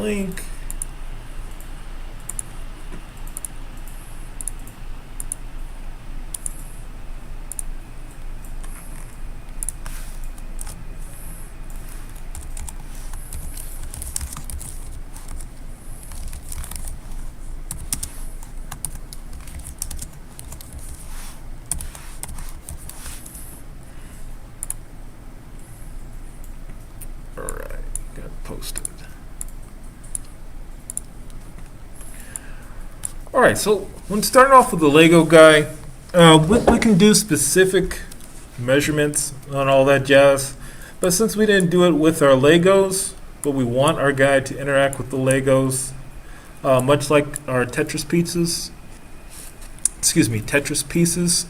link. Alright, got posted. Alright, so when starting off with the Lego guy, we can do specific measurements on all that jazz, but since we didn't do it with our Legos, but we want our guy to interact with the Legos, much like our Tetris pieces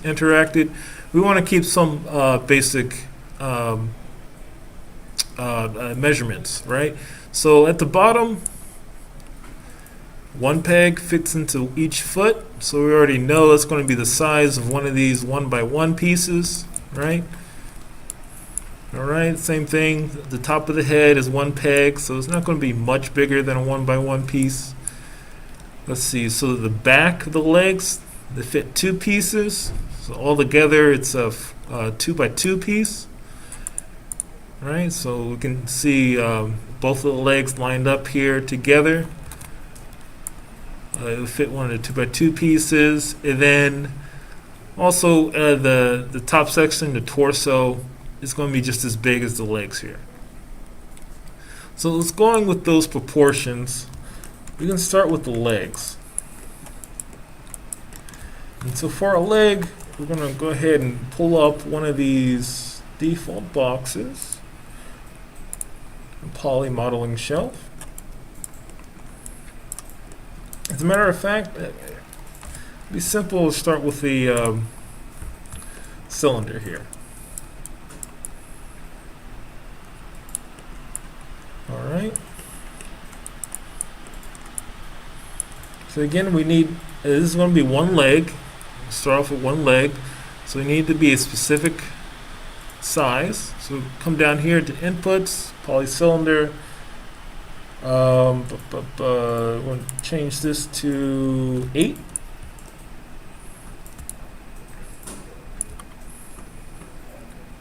interacted, we want to keep some basic measurements, right? So at the bottom, one peg fits into each foot, so we already know it's going to be the size of one of these 1x1 pieces, right? Alright, same thing, the top of the head is one peg, so it's not going to be much bigger than a 1x1 piece. Let's see, so the back of the legs, they fit two pieces, so all together it's a 2x2 piece. Right, so we can see both of the legs lined up here together. It will fit one of the 2x2 pieces, and then also the top section, the torso, is going to be just as big as the legs here. So let's go on with those proportions. We can start with the legs. And so for our leg, we're going to go ahead and pull up one of these default boxes. Poly modeling shelf. As a matter of fact, it'd be simple to start with the cylinder here. Alright. So again, we need, this is going to be one leg. Start off with one leg. So we need to be a specific size. So come down here to inputs, polycylinder. We're going to change this to 8.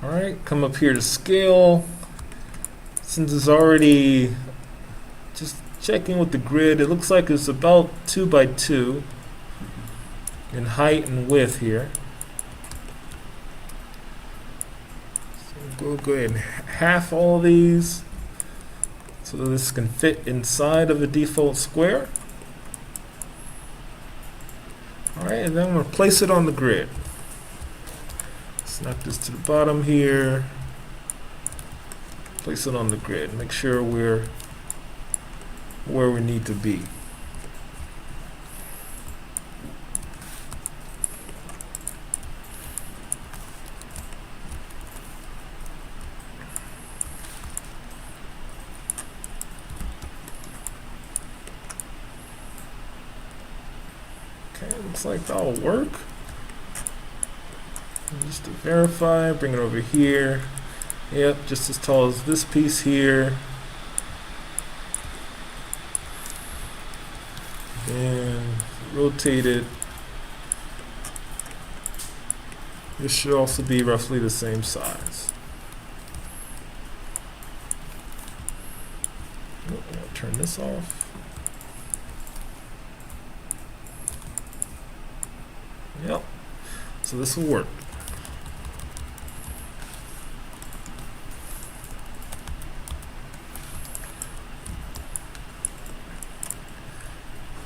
Alright, come up here to scale. Since it's already just checking with the grid, it looks like it's about 2x2 in height and width here. We'll go ahead and half all of these so that this can fit inside of the default square. Alright, and then I'm going to place it on the grid. Snap this to the bottom here. Place it on the grid. Make sure we're where we need to be. Looks like that'll work. And just to verify, bring it over here. Yep, just as tall as this piece here. And rotate it. This should also be roughly the same size. Oh, I'll turn this off. Yep, so this will work.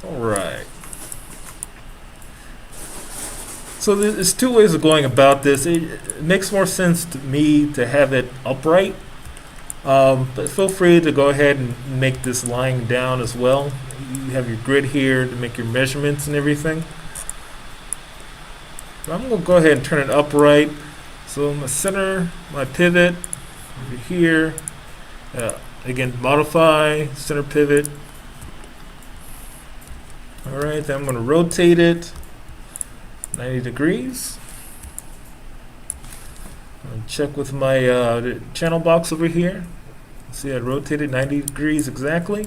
Alright. So there's two ways of going about this. It makes more sense to me to have it upright, but feel free to go ahead and make this lying down as well. You have your grid here to make your measurements and everything. I'm going to go ahead and turn it upright. So I'm going to center my pivot over here. Again, modify, center pivot. Alright, then I'm going to rotate it 90 degrees. I'll check with my channel box over here. See, I rotated 90 degrees exactly.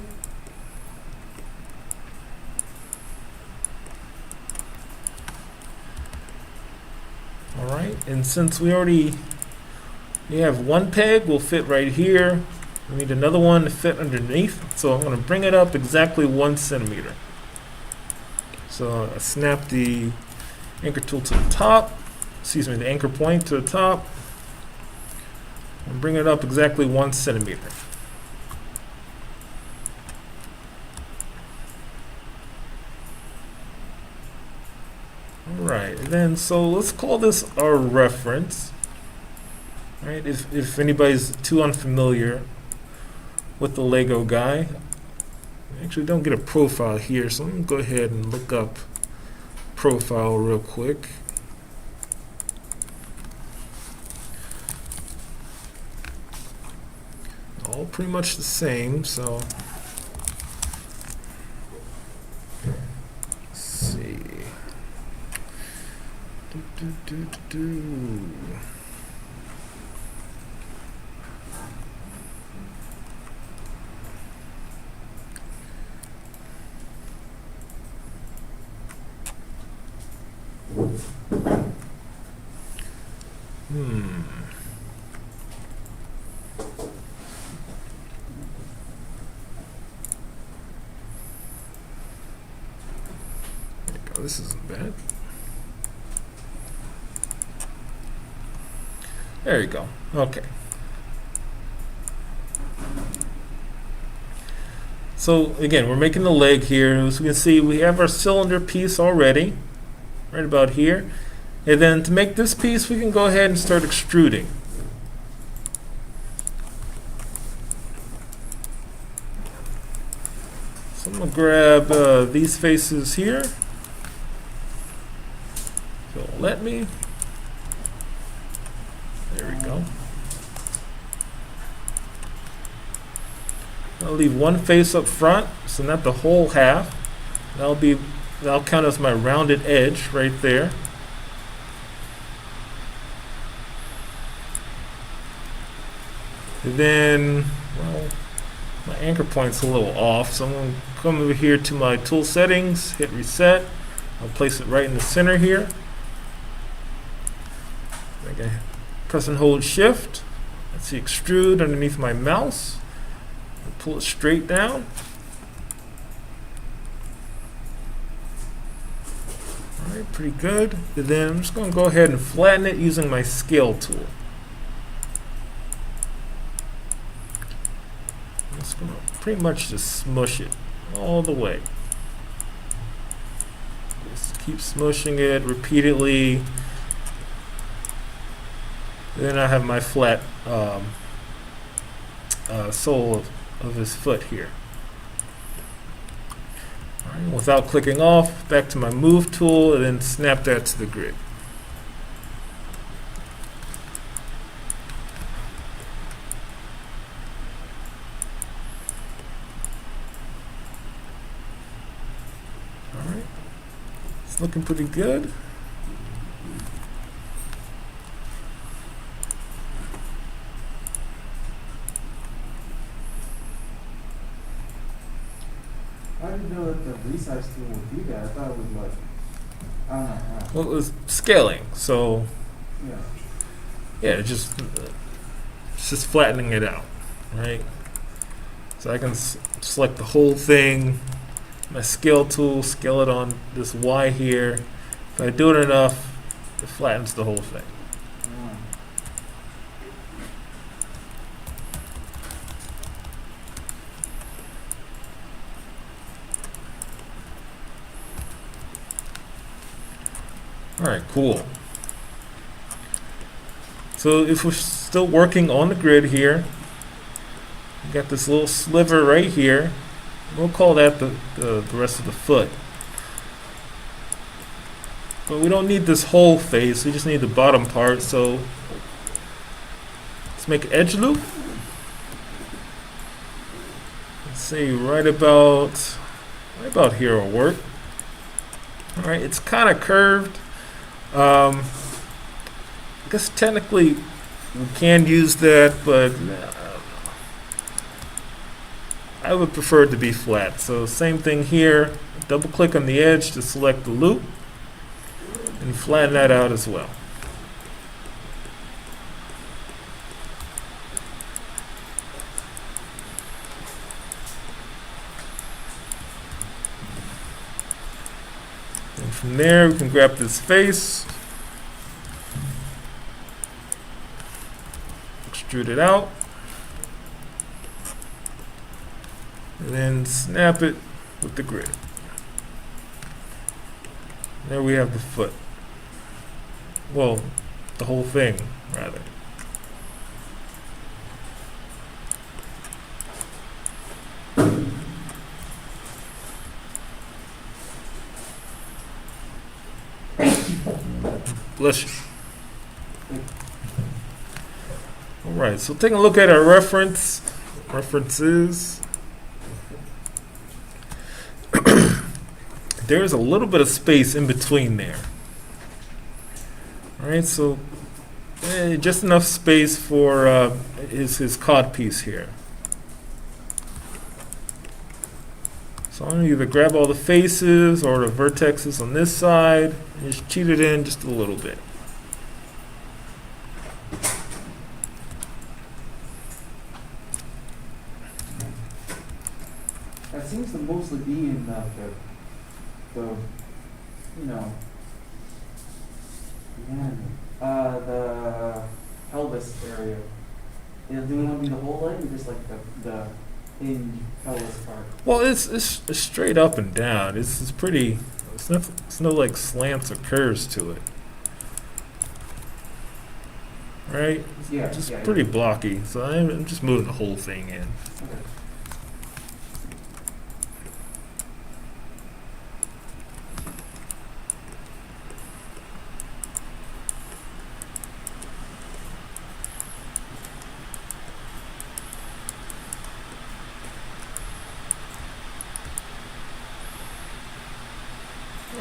Alright, and since we have one peg will fit right here, we need another one to fit underneath, so I'm going to bring it up exactly 1 centimeter. So I snap the anchor tool to the top, the anchor point to the top, and bring it up exactly 1 centimeter. Alright, and then so let's call this our reference. Right, if anybody's too unfamiliar with the Lego guy, I actually don't get a profile here, so I'm going to go ahead and look up profile real quick. All pretty much the same, so let's see. There you go. This isn't bad. There you go. Okay. So again, we're making the leg here. As you can see, we have our cylinder piece already, right about here. And then to make this piece, we can go ahead and start extruding. So I'm going to grab these faces here. So let me. There we go. I'll leave one face up front, so not the whole half. That'll count as my rounded edge right there. And then, well, my anchor point's a little off, so I'm going to come over here to my tool settings, hit reset. I'll place it right in the center here. Okay. Press and hold shift. Let's see, extrude underneath my mouse. I'll pull it straight down. Alright, pretty good. And then I'm just going to go ahead and flatten it using my scale tool. I'm just going to pretty much just smush it all the way. Just keep smushing it repeatedly. Then I have my flat sole of his foot here. All right, without clicking off, back to my move tool and then snap that to the grid. All right, it's looking pretty good. I didn't know that the resize tool would do that. I thought it was like, I don't know. Well, it was scaling, so Yeah. yeah, it's just flattening it out, right? So I can select the whole thing, my scale tool, scale it on this Y here. If I do it enough, it flattens the whole thing. Alright, cool. So if we're still working on the grid here, we got this little sliver right here. We'll call that the rest of the foot. But we don't need this whole face, we just need the bottom part, so let's make an edge loop. Let's say right about here will work. Alright, it's kind of curved. I guess technically we can use that, but I would prefer it to be flat. So same thing here, double click on the edge to select the loop and flatten that out as well. And from there, we can grab this face, extrude it out, and then snap it with the grid. There we have the foot. Well, the whole thing, rather. Bless you. All right, so taking a look at our references. There's a little bit of space in between there. All right, so just enough space for his cod piece here. So I'm going to either grab all the faces or the vertexes on this side and just cheat it in just a little bit. That seems to mostly be in the you know, the pelvis area. Do you want to be the whole leg or just like the hinge pelvis part? Well, it's straight up and down. It's pretty. It's no like slants or curves to it, right? Yeah, It's just yeah, pretty yeah. blocky. So I'm just moving the whole thing in. Okay.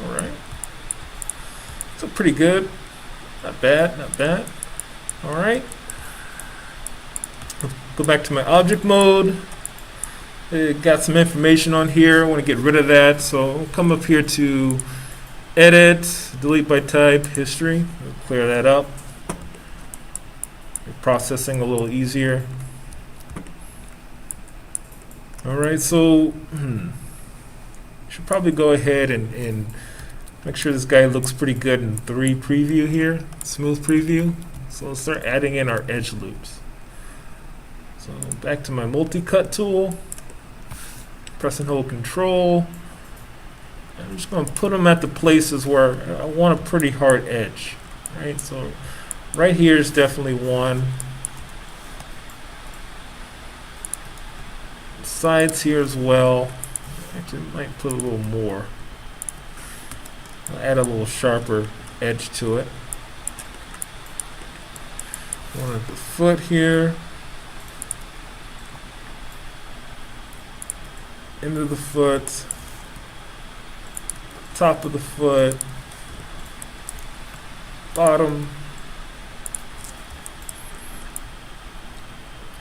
All right. So pretty good. Not bad. Not bad. All right. Go back to my object mode. Got some information on here. I want to get rid of that. So I'll come up here to Edit, Delete by Type, History. I'll clear that up. Make processing a little easier. All right. So should probably go ahead and make sure this guy looks pretty good in 3 preview here, smooth preview. So let's start adding in our edge loops. So back to my multi-cut tool, press and hold Control. I'm just going to put them at the places where I want a pretty hard edge. Right, so right here is definitely one. Sides here as well. Actually, might put a little more. I'll add a little sharper edge to it. One at the foot here. Into the foot. Top of the foot. Bottom.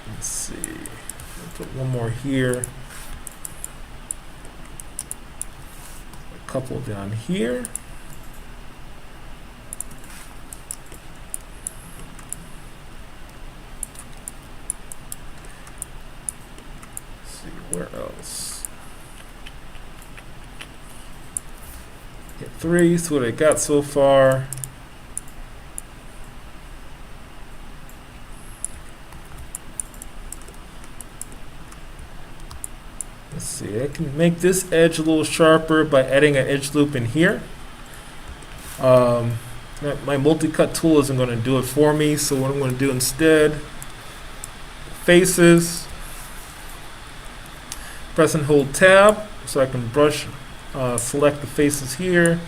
Let's see. I'll put one more here. A couple down here. Let's see where else. Hit 3, so what I got so far. Let's see, I can make this edge a little sharper by adding an edge loop in here. My multi-cut tool isn't going to do it for me, so what I'm going to do instead, faces, press and hold tab so I can brush, select the faces here,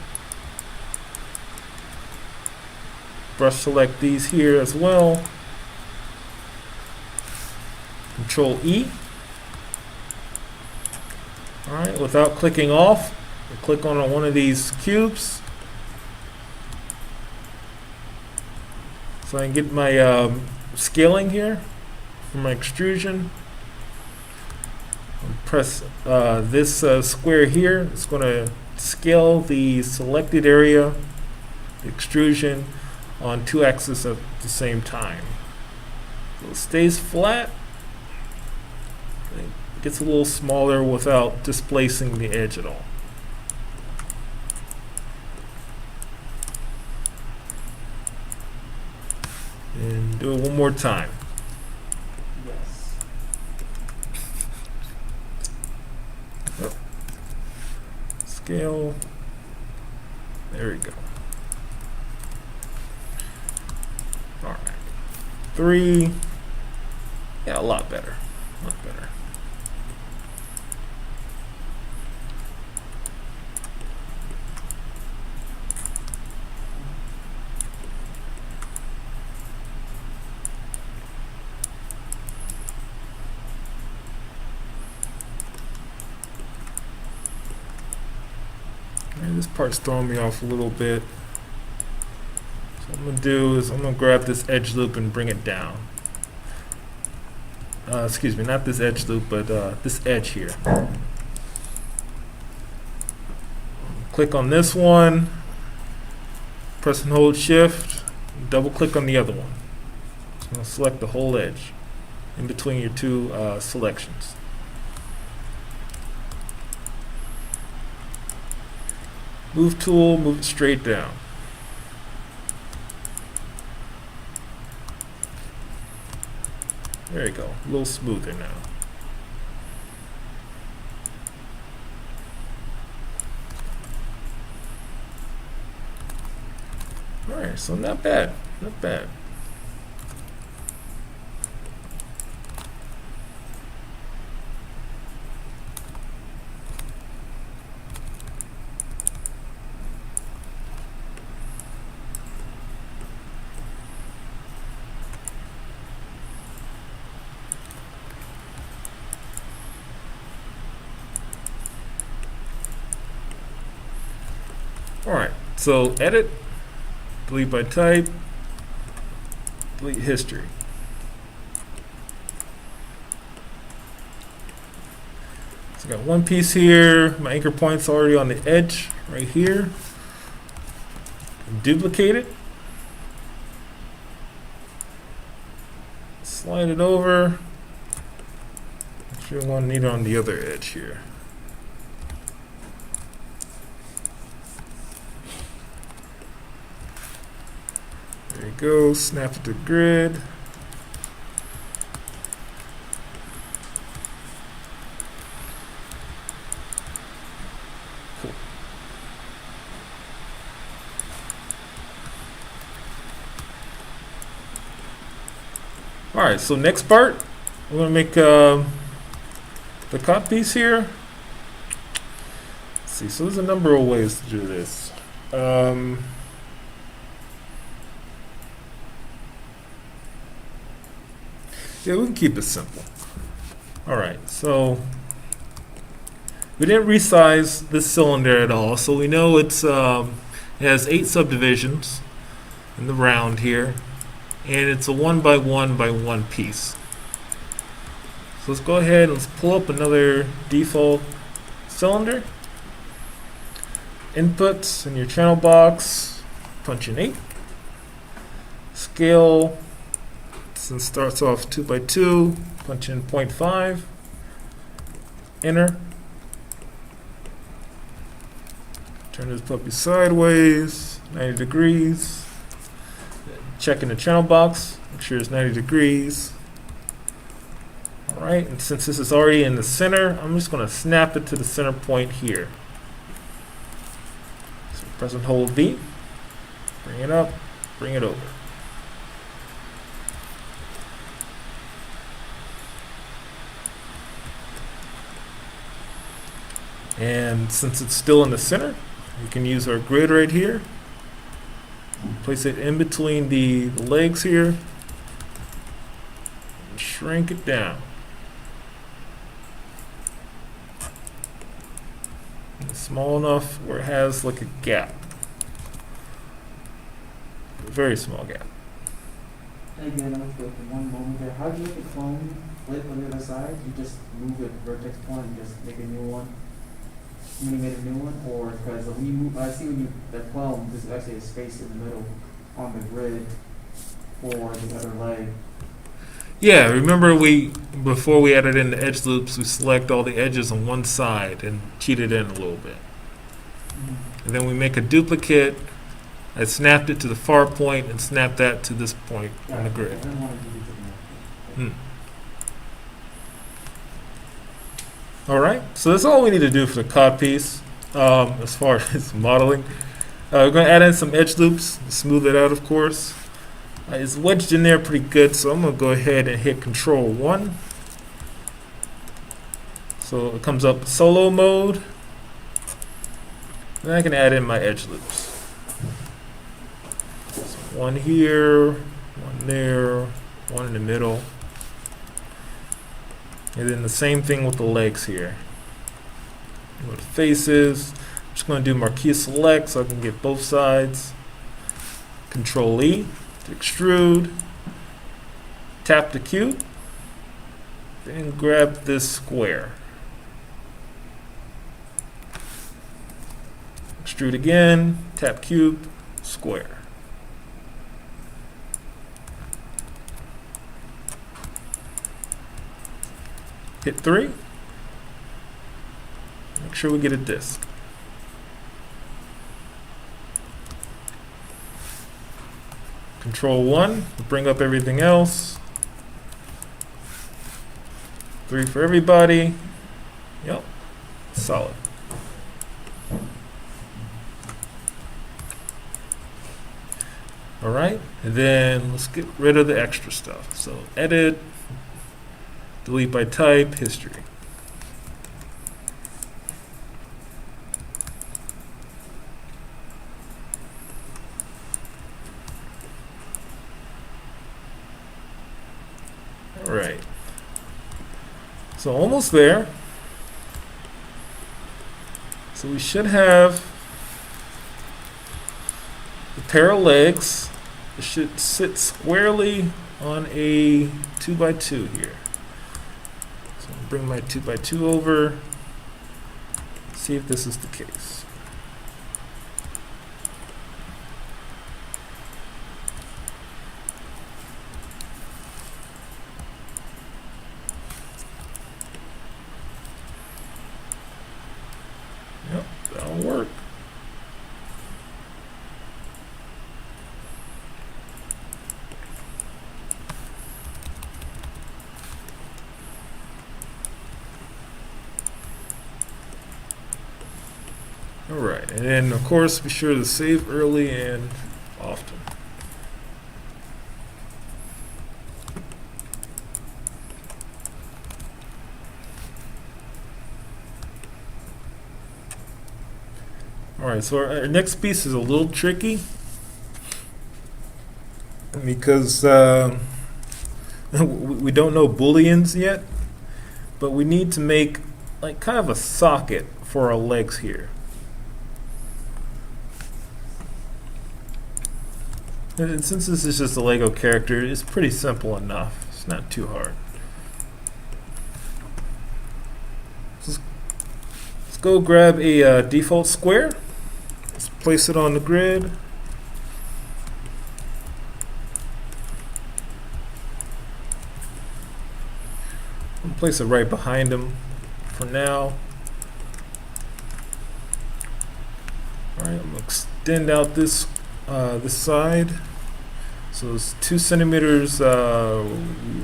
brush select these here as well, Control E. Alright, without clicking off, I click on one of these cubes so I can get my scaling here for my extrusion. I'll press this square here. It's going to scale the selected area, the extrusion, on 2 axes at the same time. So it stays flat. It gets a little smaller without displacing the edge at all. Do it one more time. Yes. Scale. There we go. All right. 3. Yeah, a lot better. A lot better. And this part's throwing me off a little bit. So what I'm going to do is I'm going to grab this edge loop and bring it down. Excuse me, not this edge loop, but this edge here. Click on this one, press and hold shift, double click on the other one. So I'm going to select the whole edge in between your two selections. Move tool, move it straight down. There you go, a little smoother now. Alright, so not bad, not bad. Alright, so edit, delete by type, delete history. So I got one piece here, my anchor point's already on the edge right here. Duplicate it. Slide it over. Actually, I want to need it on the other edge here. There you go, snap it to grid. Cool. Alright, so next part, I'm going to make the cot piece here. Let's see, so there's a number of ways to do this. Yeah, we can keep it simple. Alright, so we didn't resize this cylinder at all, so we know it has 8 subdivisions in the round here, and it's a 1 by 1 by 1 piece. So let's go ahead and let's pull up another default cylinder. Inputs in your channel box, punch in 8. Scale. Since starts off 2 by 2, punch in 0.5, enter. Turn this puppy sideways, 90 degrees. Check in the channel box, make sure it's 90 degrees. Alright, and since this is already in the center, I'm just going to snap it to the center point here. So press and hold V, bring it up, bring it over. And since it's still in the center, we can use our grid right here. Place it in between the legs here. And shrink it down. And it's small enough where it has like a gap. A very small gap. Again, I'm for one moment there. How do you make a clone flip on the other side? You just move the vertex point and just make a new one? When you made a new one, or because when you move, I see when you the clone, there's actually a space in the middle on the grid for the other leg. Yeah, remember before we added in the edge loops, we select all the edges on one side and cheat it in a little bit. And then we make a duplicate I snapped it to the far point and snapped that to this point on the grid. I don't want to do these again. All right, so that's all we need to do for the cod piece as far as modeling. We're going to add in some edge loops, smooth it out, of course. It's wedged in there pretty good, so I'm going to go ahead and hit Control 1. So it comes up solo mode. Then I can add in my edge loops. So one here, one there, one in the middle. And then the same thing with the legs here. Go to faces. I'm just going to do marquee select so I can get both sides. Control E to extrude. Tap the cube. Then grab this square. Extrude again. Tap cube. Square. Hit 3. Make sure we get a disc. Control 1 to bring up everything else. 3 for everybody. Yep, solid. All right, and then let's get rid of the extra stuff. So edit, delete by type, history. All right. So almost there. So we should have a pair of legs. It should sit squarely on a 2x2 here. So I'll bring my 2x2 over. See if this is the case. Yep, that'll work. All right, and then of course be sure to save early and often. All right, so our next piece is a little tricky because we don't know booleans yet, but we need to make like kind of a socket for our legs here. And since this is just a Lego character, it's pretty simple enough. It's not too hard. Let's go grab a default square. Let's place it on the grid. I'll place it right behind him for now. All right, I'm gonna extend out this side. So it's 2 centimeters. See, I'm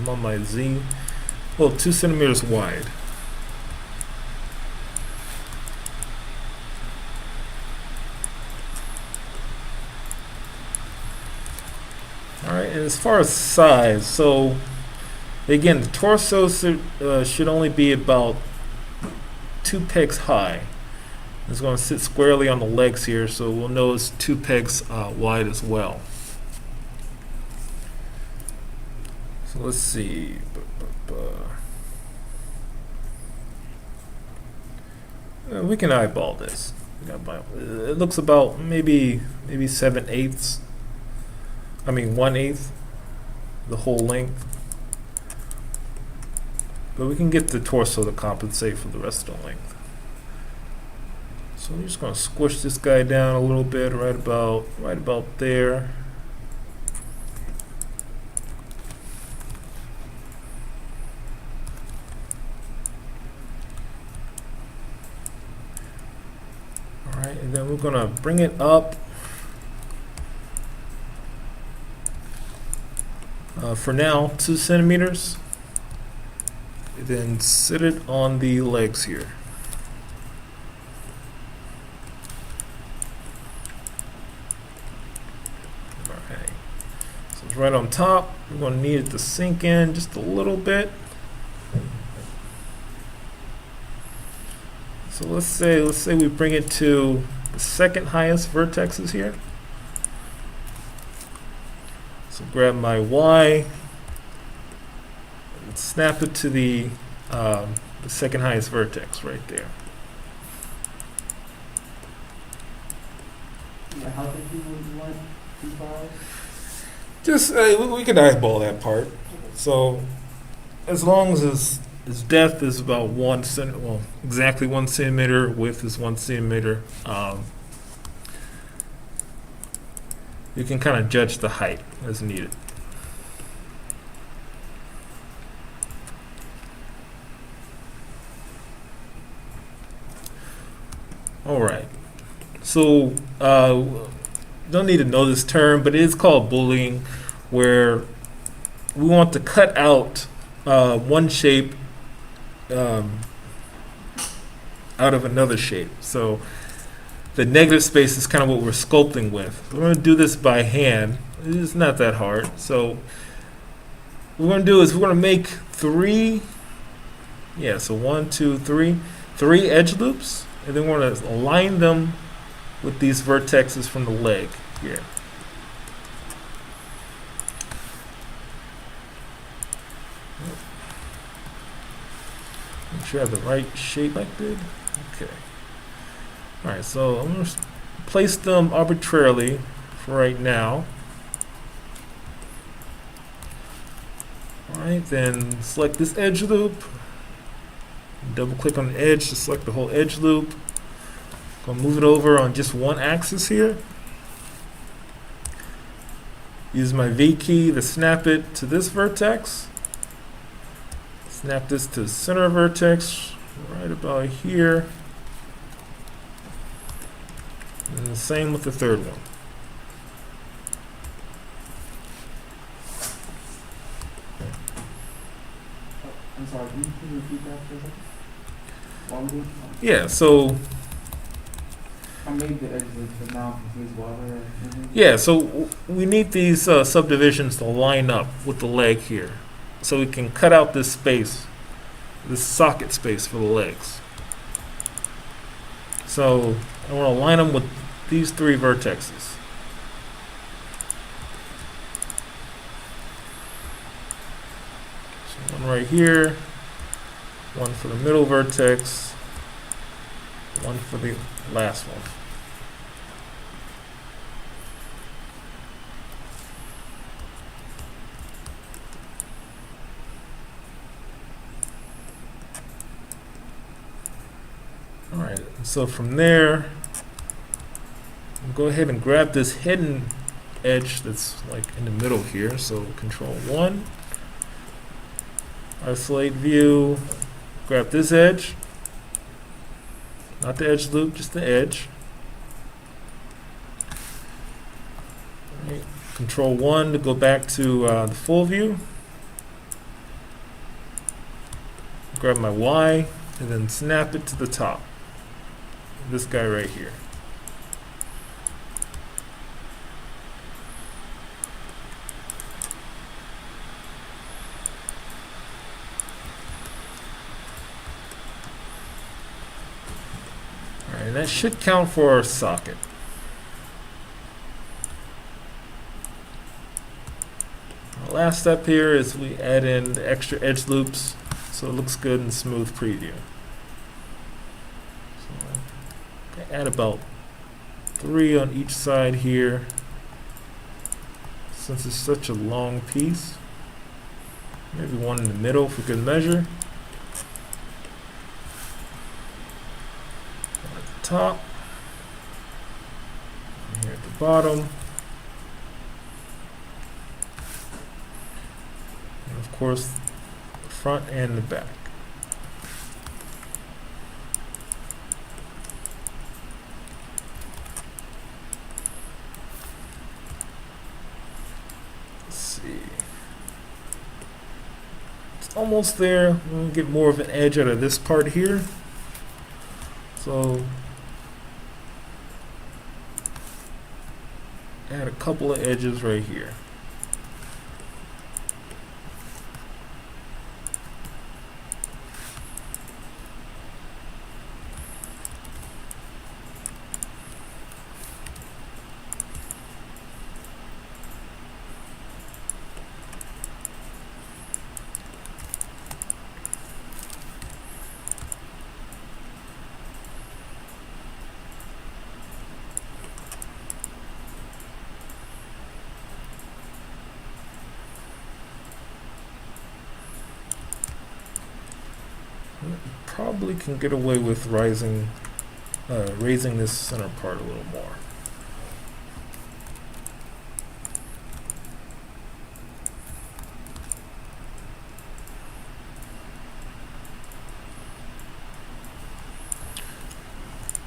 on my Z. Well, 2 centimeters wide. All right, and as far as size, so again, the torso should only be about 2 pegs high. It's going to sit squarely on the legs here, so we'll know it's 2 pegs wide as well. So let's see. We can eyeball this. It looks about maybe 7/8. I mean 1/8 the whole length. But we can get the torso to compensate for the rest of the length. So I'm just going to squish this guy down a little bit, right about there. All All right, and then we're gonna bring it up for now 2 centimeters. And then sit it on the legs here. Okay, so it's right on top. We're gonna need it to sink in just a little bit. So let's say we bring it to the second highest vertexes here. So grab my Y and snap it to the second highest vertex right there. Yeah, how big do you want 2.5? Just we can eyeball that part. So as long as its depth is about 1 centimeter, well, exactly 1 centimeter, width is 1 centimeter, you can kind of judge the height as needed. All right. So don't need to know this term, but it is called bullying, where we want to cut out one shape out of another shape. So the negative space is kind of what we're sculpting with. We're going to do this by hand. It's not that hard. So what we're going to do is we're going to make 3, so 1, 2, 3 edge loops, and then we're going to align them with these vertexes from the leg here. Make sure I have the right shape I did. Okay. Alright, so I'm going to place them arbitrarily for right now. Alright, then select this edge loop. Double click on the edge to select the whole edge loop. Gonna move it over on just one axis here. Use my V key to snap it to this vertex. Snap this to the center vertex right about here. And the same with the third one. I'm sorry, can you repeat that for a second? Why would we? Yeah, so I made the edge loop, now confused why we're. yeah, so we need these subdivisions to line up with the leg here, so we can cut out this space, this socket space for the legs. So I want to line them with these 3 vertexes. So one right here, one for the middle vertex, one for the last one. Alright, so from there, I'll go ahead and grab this hidden edge that's like in the middle here. So Control 1, isolate view, grab this edge, not the edge loop, just the edge. Alright, Control 1 to go back to the full view. Grab my Y and then snap it to the top. This guy right here. Alright, that should count for our socket. Our last step here is we add in the extra edge loops so it looks good in smooth preview. Add about 3 on each side here, since it's such a long piece. Maybe 1 in the middle for good measure. At the top, and here at the bottom, and of course the front and the back. almost there. I'm going to get more of an edge out of this part here. So add a couple of edges right here. Probably can get away with raising this center part a little more.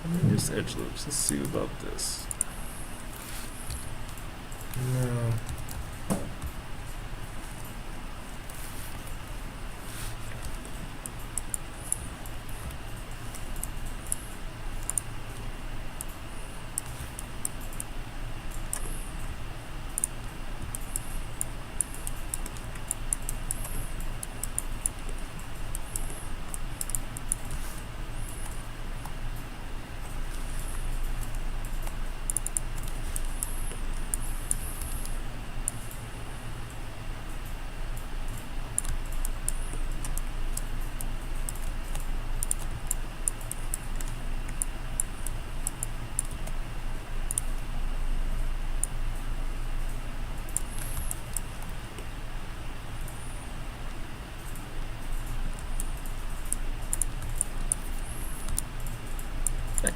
And then just edge loops. Let's see about this. No.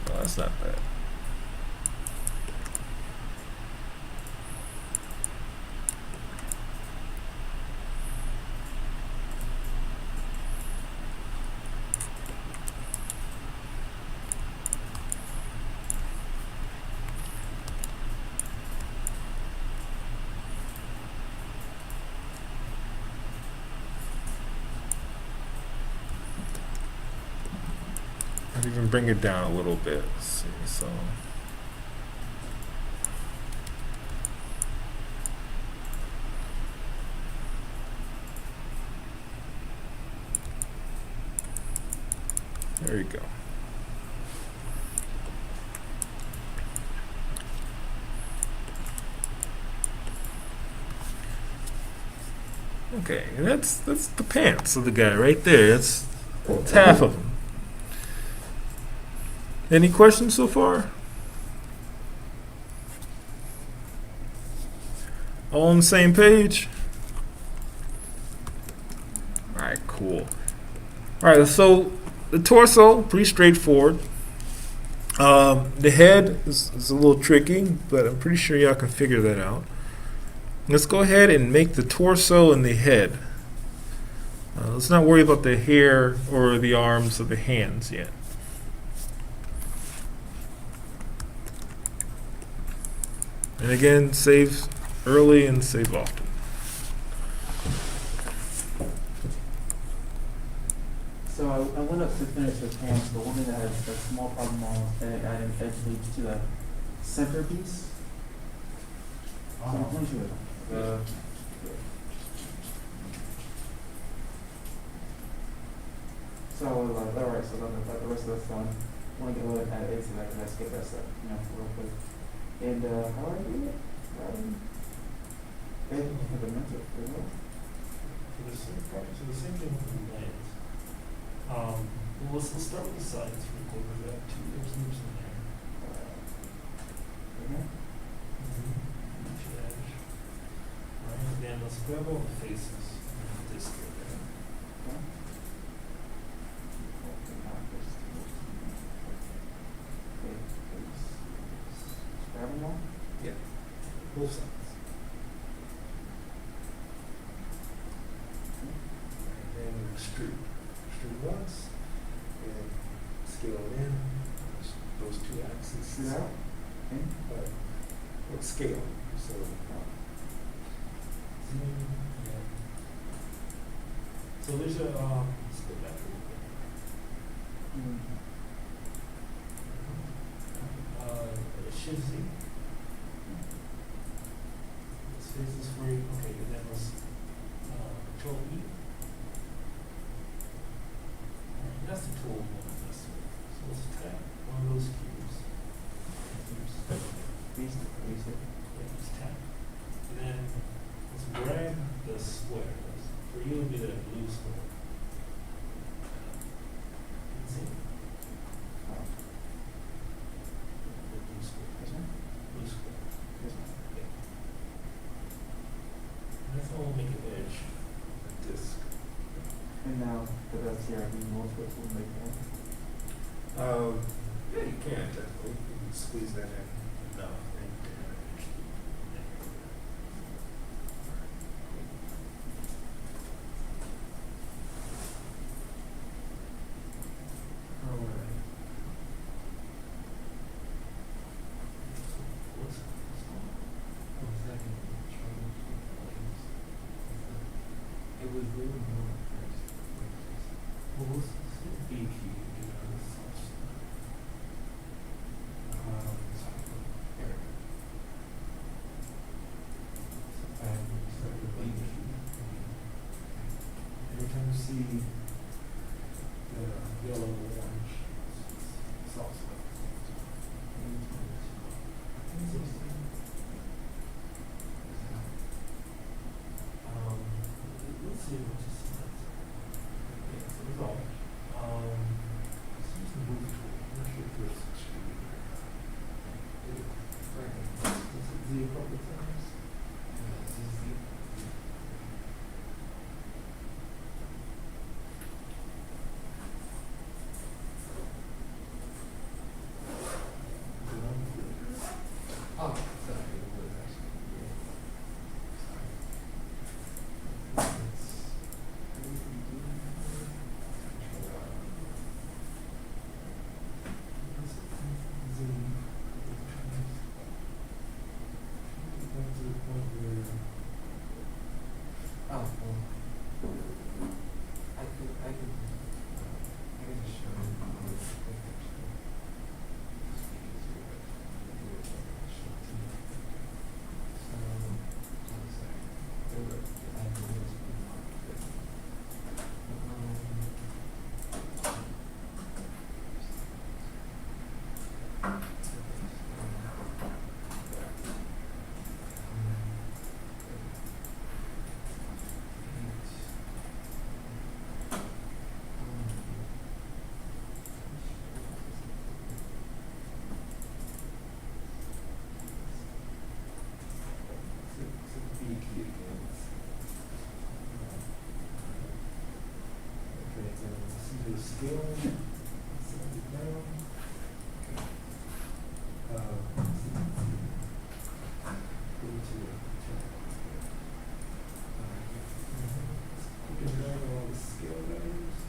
Oh, that's not bad. I'd even bring it down a little bit. Let's see, so. There you go. Okay, that's the pants of the guy right there. That's half of them. Any questions so far? All on the same page? Alright, cool. Alright, so the torso, pretty straightforward. The head is a little tricky, but I'm pretty sure y'all can figure that out. Let's go ahead and make the torso and the head. Let's not worry about the hair or the arms or the hands yet. And again, save early and save often. So I went up to finish the pants, but one thing that I had a small problem on was adding edge loops to that centerpiece. So I'm going to so alright, so then the rest of that's done. I want to get a little add edge to that because I skipped that step, real quick. And how do I do it? For the mental, For the same part, so the same thing with the legs. Let's start with the sides real quick. We got two loops in there. Each edge. Right, and then let's grab all the faces. This guy there. Grab them all? Yeah, both sides. And then extrude. Extrude once, and scale it in. Those two axes. Yeah. Okay. What scale? So zoom and So there's a, let's go back a little bit. Shift Z. This is for you. Okay, and then let's Control E. And that's the tool one. That's it. So let's tap one of those cubes. Basic. Yeah, just tap. And then let's grab the square. For you, it'll be the blue square. See? The blue square. This one? Blue square. This one. Yeah. And that's how we'll make an edge. A disc. And now, for the CRV most which will make that. Yeah, you can definitely. You can squeeze that in. No. It was really more first. What was BP? Every time you see the yellow orange sauce. Let's see what you see. Yeah, so it's all. Let's use the move tool. I'm not sure if there's a screen here. Is it the appropriate times? This is the. Oh, sorry, it was actually. Oh, well, I could just show you. Scale, set it down. Go to you can drag all the scale values.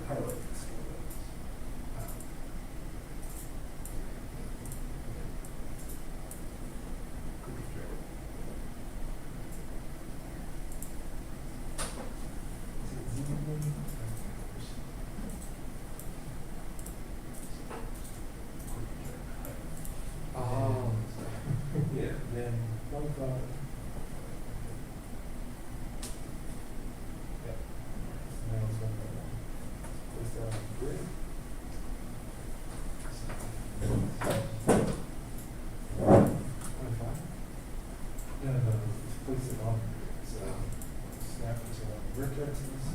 Highlight the scale values. Cookie drag. Oh, yeah, then 1.5. Yeah. Now it's 1.1. Place that on the grid. 25? No, just place it on the grid. So snap it to the vertexes.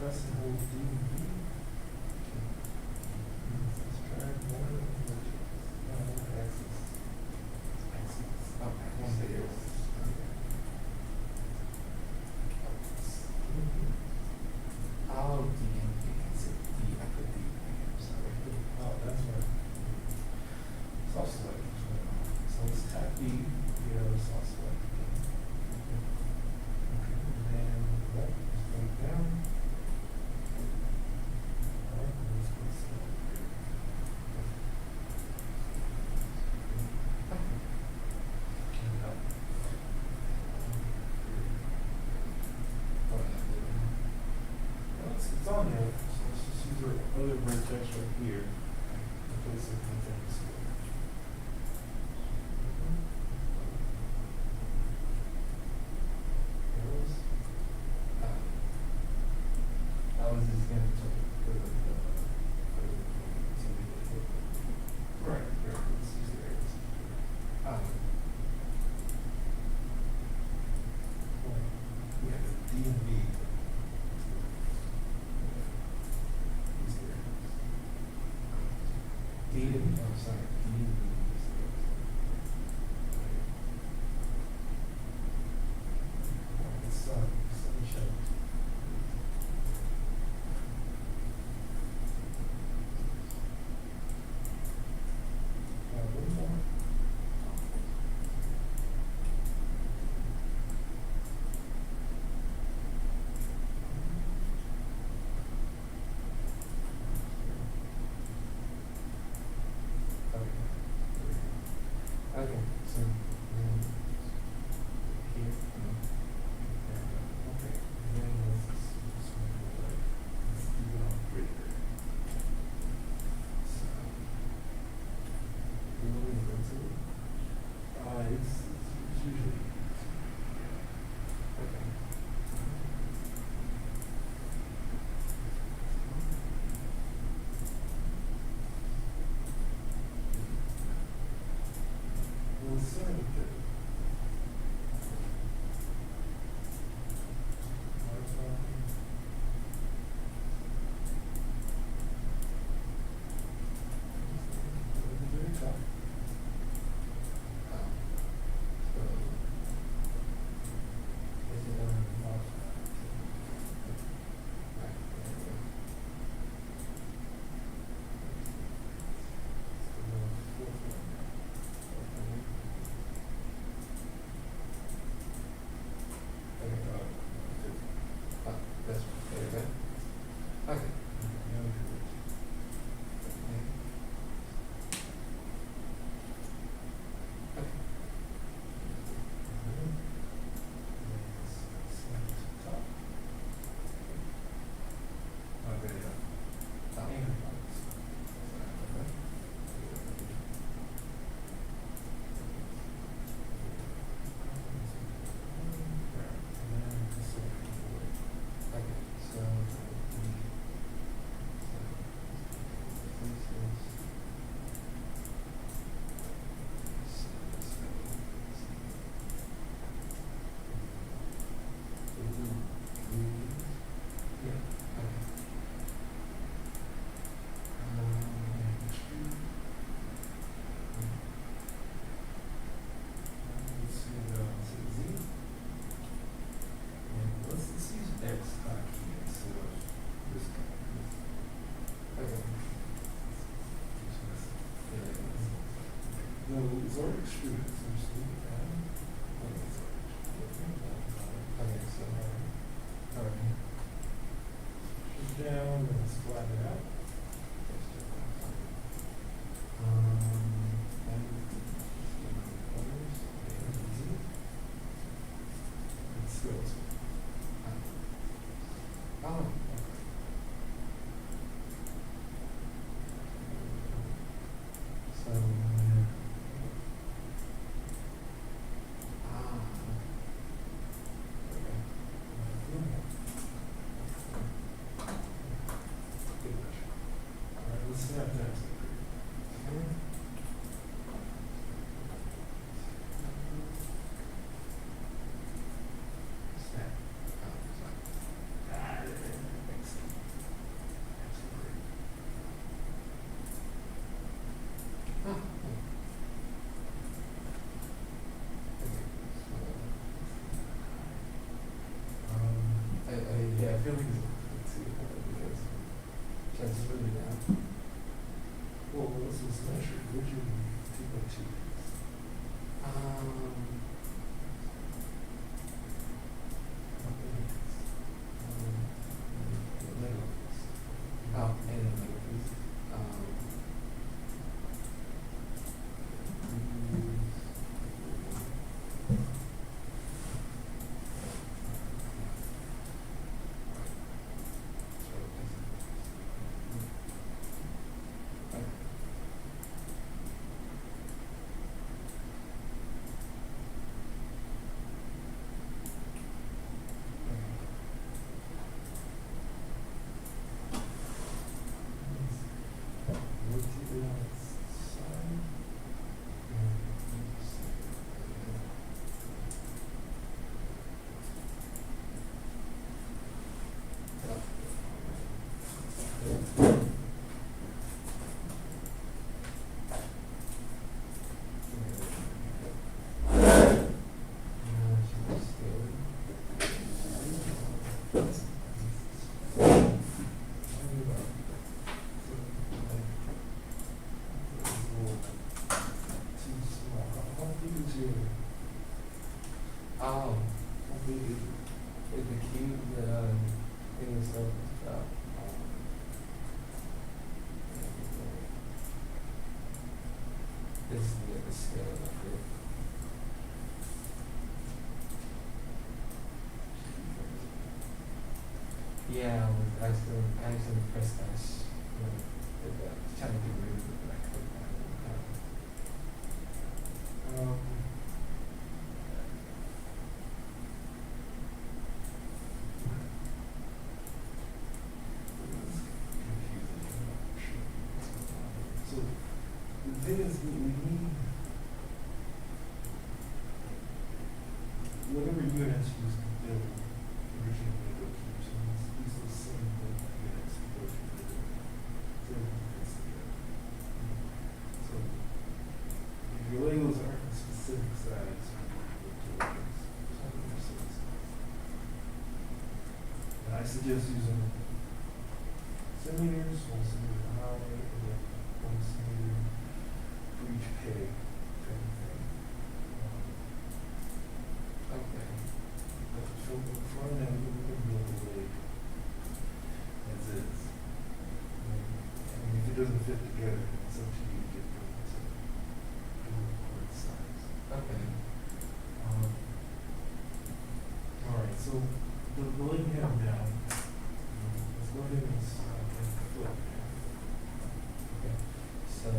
Press and hold Dmpt. Let's drag more of the axis. Oh, one there. Oh, Dmpt. I put D. Sorry. Oh, that's right. It's also like, so let's tap D. vertex right here, and place a vertex here. Arrows. I was just gonna check for the right, let's use the arrows. Well, we have the Dmpt. Use the arrows. Dmpt, oh, sorry, Dmpt. Let's check. One more. Okay, so here, okay, then let's do it on greater. So, you want me to go to it? It's usually, okay. We'll start with the very top. Is it on the bottom? Right, there we go. The fourth one. Okay, that's right. There, okay. Now we do it. Okay. Okay. Select top. Oh, there you go. Top. Okay, so let's use X key instead of this guy. Okay. No, it's already extruded, so just leave it down. Okay, it's already extruded. Okay, so, alright. Push down and let's flatten it out. And others, easy. And skills. Oh, okay. So, okay. Good much. All right, let's snap that. Okay. Snap. Thanks. Yeah, I feel like let's see because chances really down. Well, this is measured. Would you 2.2? Oh, and another piece. the scale of that group. Yeah, I accidentally pressed S when I did that. Trying to get rid of it, but I couldn't. So the thing is, we need whatever units you build originally go keep. So these are the same units we go keep. So it's together. So if your Legos aren't a specific size, and I suggest using centimeters, 1 centimeter high, and then 1 centimeter for each peg, kind of thing. Okay. But from the front end, we can build a leg as is. I mean, if it doesn't fit together, it's up to you to get them to do the correct size. Okay. All right, so the leg ham down. Let's go ahead and flip. Okay. So.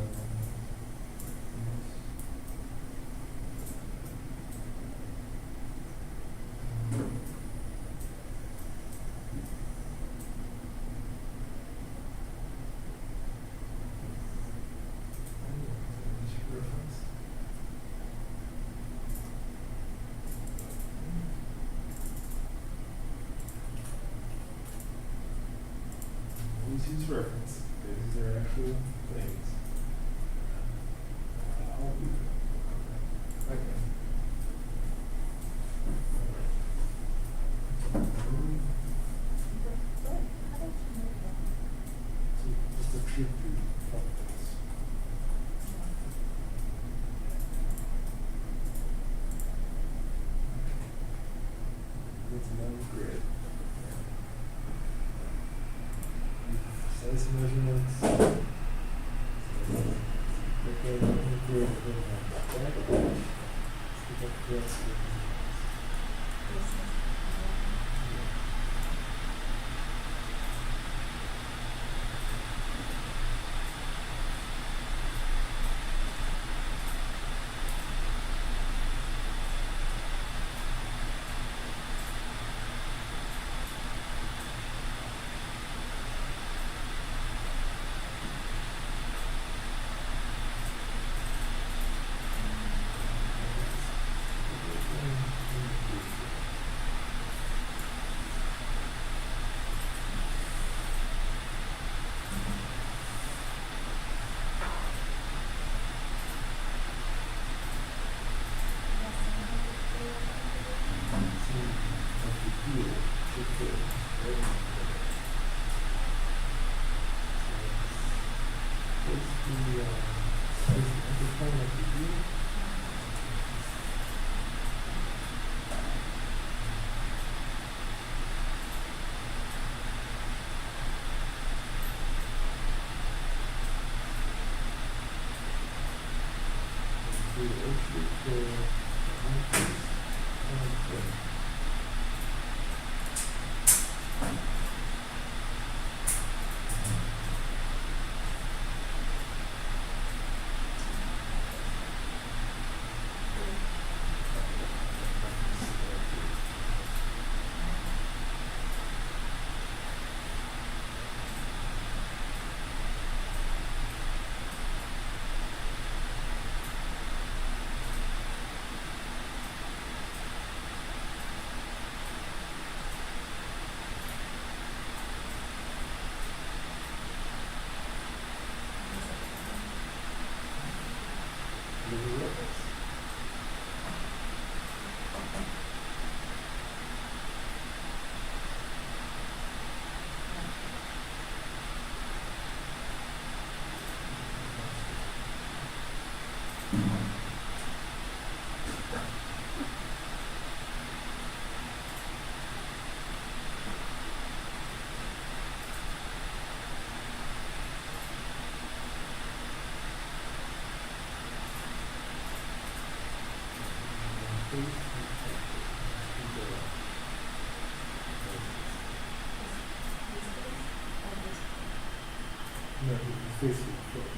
Always use reference. These are actual things. Okay. So just a trip through this. It's another grid. Size measurements. Okay, grid. No, it's facing the foot.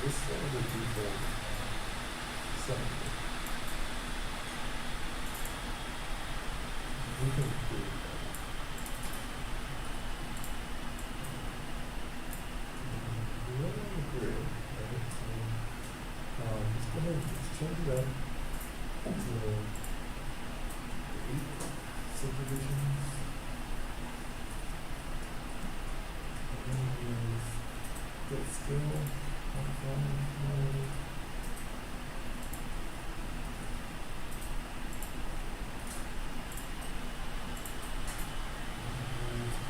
This one would be the center. We can do that. We don't agree, right? So, let's go ahead and just change it up to 8 subdivisions. And then use that scale.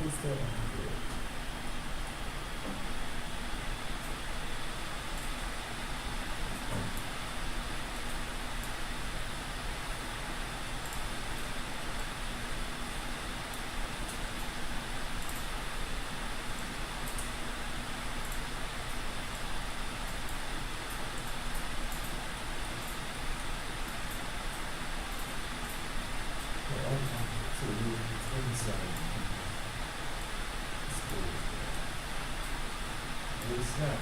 Place that on here. So it's inside. It's not.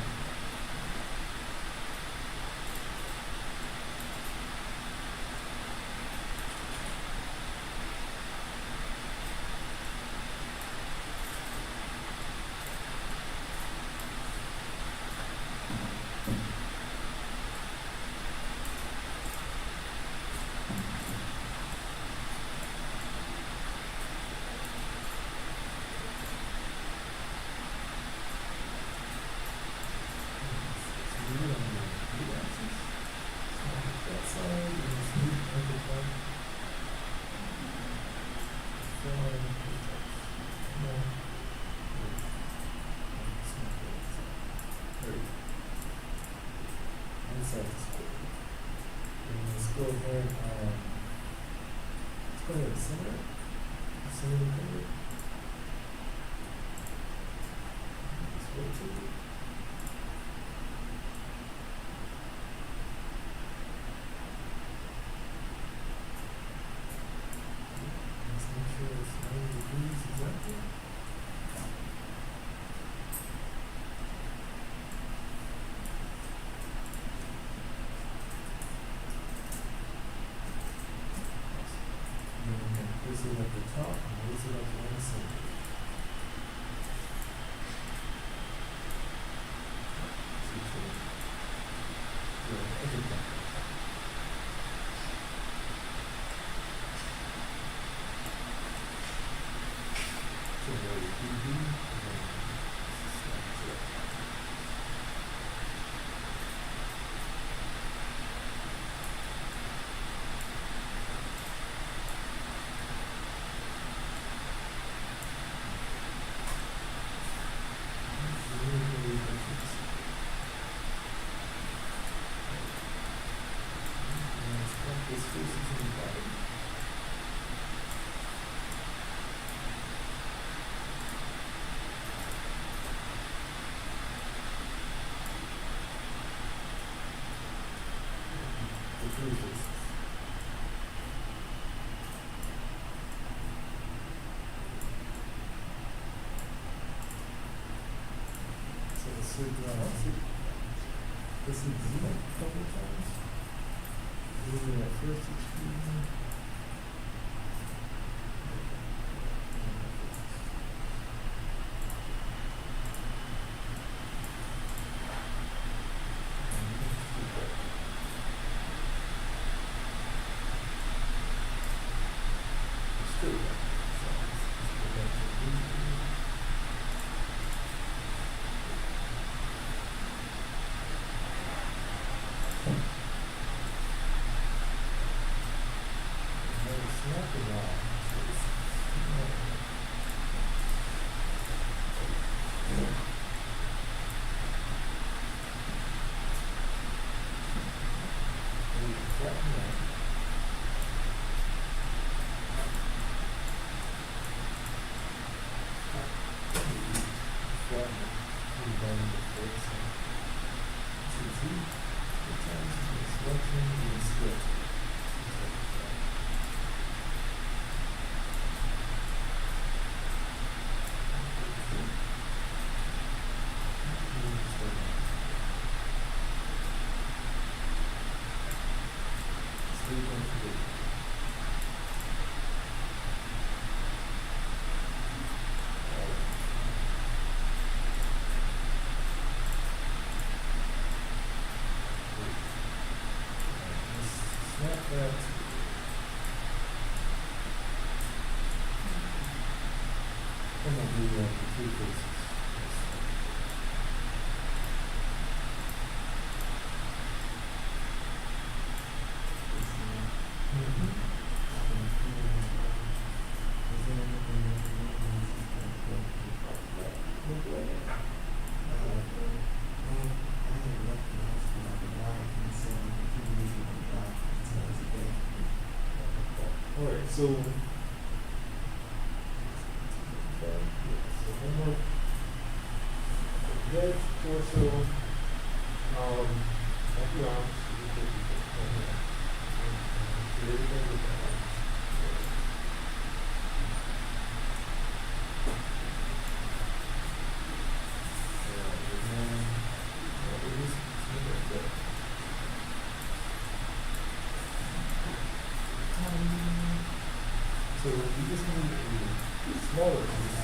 Let's go ahead and center it. Center the color. Let's go to it. Let's make sure it's 90 degrees exactly. Place it at the top and place it at the center. This is a couple of times. moving that first extrusion. Alright, so one more head, torso, back your arms, everything with that. So we just need a smaller piece.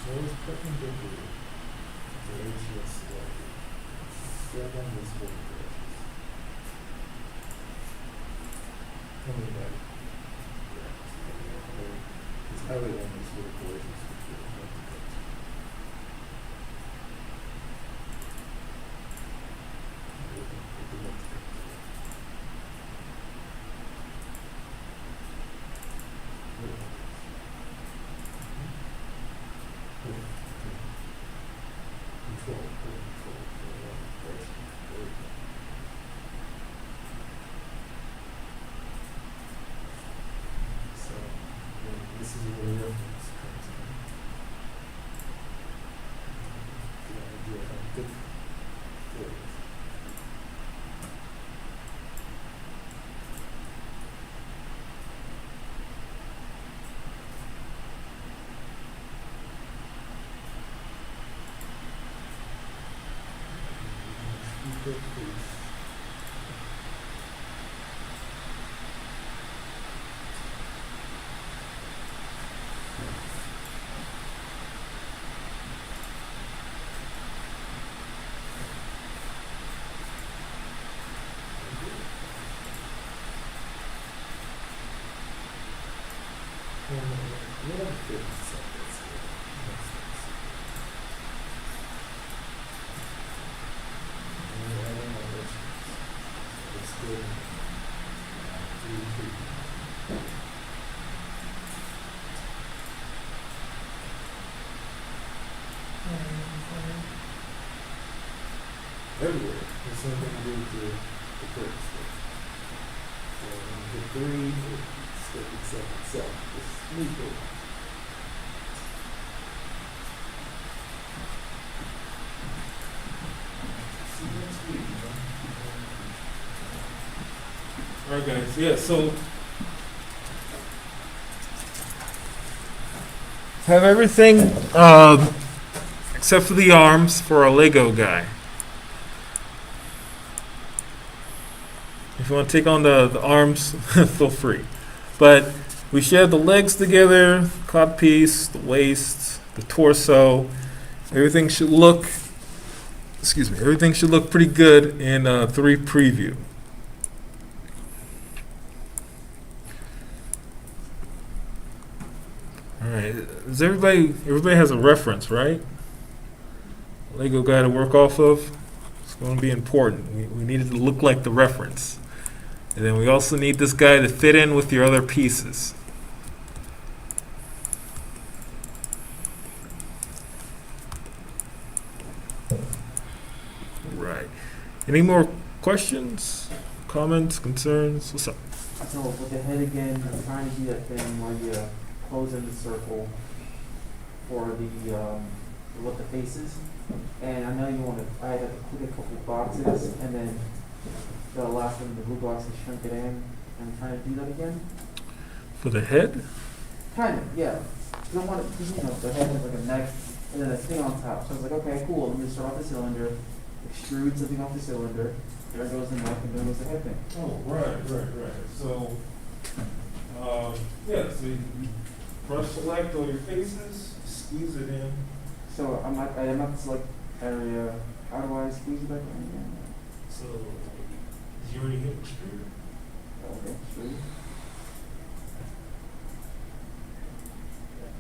So it's perpendicular to HES level. Grab on this one. Coming back. It's highly on these vertical edges. So, this is where the reference comes in. The idea of how thick it is. Please. Everywhere. There's something to do with the first step. So when you hit 3, it steps itself. Just move forward. right, guys. Yeah, so have everything except for the arms for our Lego guy. If you want to take on the arms, feel free. But we should have the legs together, codpiece, the waist, the torso. Everything should look, everything should look pretty good in 3 preview. All right, is everybody has a reference, right? Lego guy to work off of. It's going to be important. We need it to look like the reference. And then we also need this guy to fit in with your other pieces. Right. Any more questions, comments, concerns? What's up? So with the head again, I'm trying to do that thing where you close in the circle for the what the face is. And I know you want to, I had to click a couple boxes and then the last one, the blue box, and shrink it in. I'm trying to do that again. For the head? Kind of, yeah. Because I want to, the head has like a neck and then a thing on top. So I was like, okay, cool. Let me start off the cylinder, extrude something off the cylinder. There goes the neck and there goes the head thing. Oh, right. So, yeah, so you brush select all your faces, squeeze it in. So I'm at the select area. How do I squeeze it back in? So, did you already hit extrude? Okay, extrude.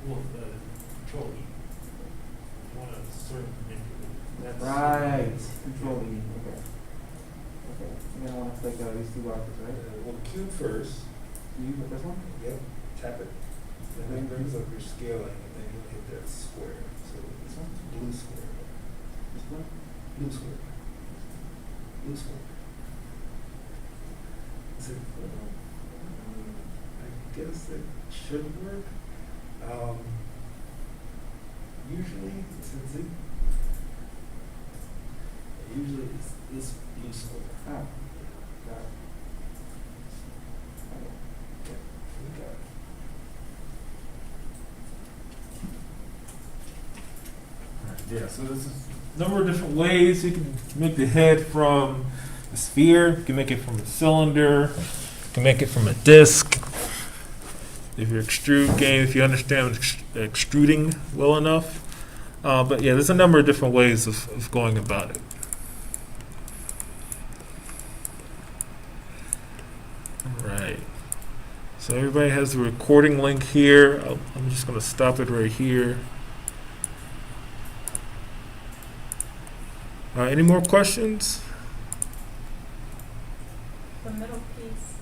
Well, control E. You want to certain manipulate. Right. Control E. Okay. Okay. And then I want to click these 2 boxes, right? Well, cube first. You put this one? Yep. Tap it. And then it brings up your scaling, and then you hit that square. So This one? blue square. This one? Blue square. Blue square. Is it? I guess it should work. Usually, it's this blue square. Oh. Got it. Okay. We got it. Yeah, so there's a number of different ways you can make the head from a sphere. You can make it from a cylinder. You can make it from a disc. If you're if you understand extruding well enough. But yeah, there's a number of different ways of going about it. All right. So everybody has the recording link here. I'm just going to stop it right here. Any more questions? The middle piece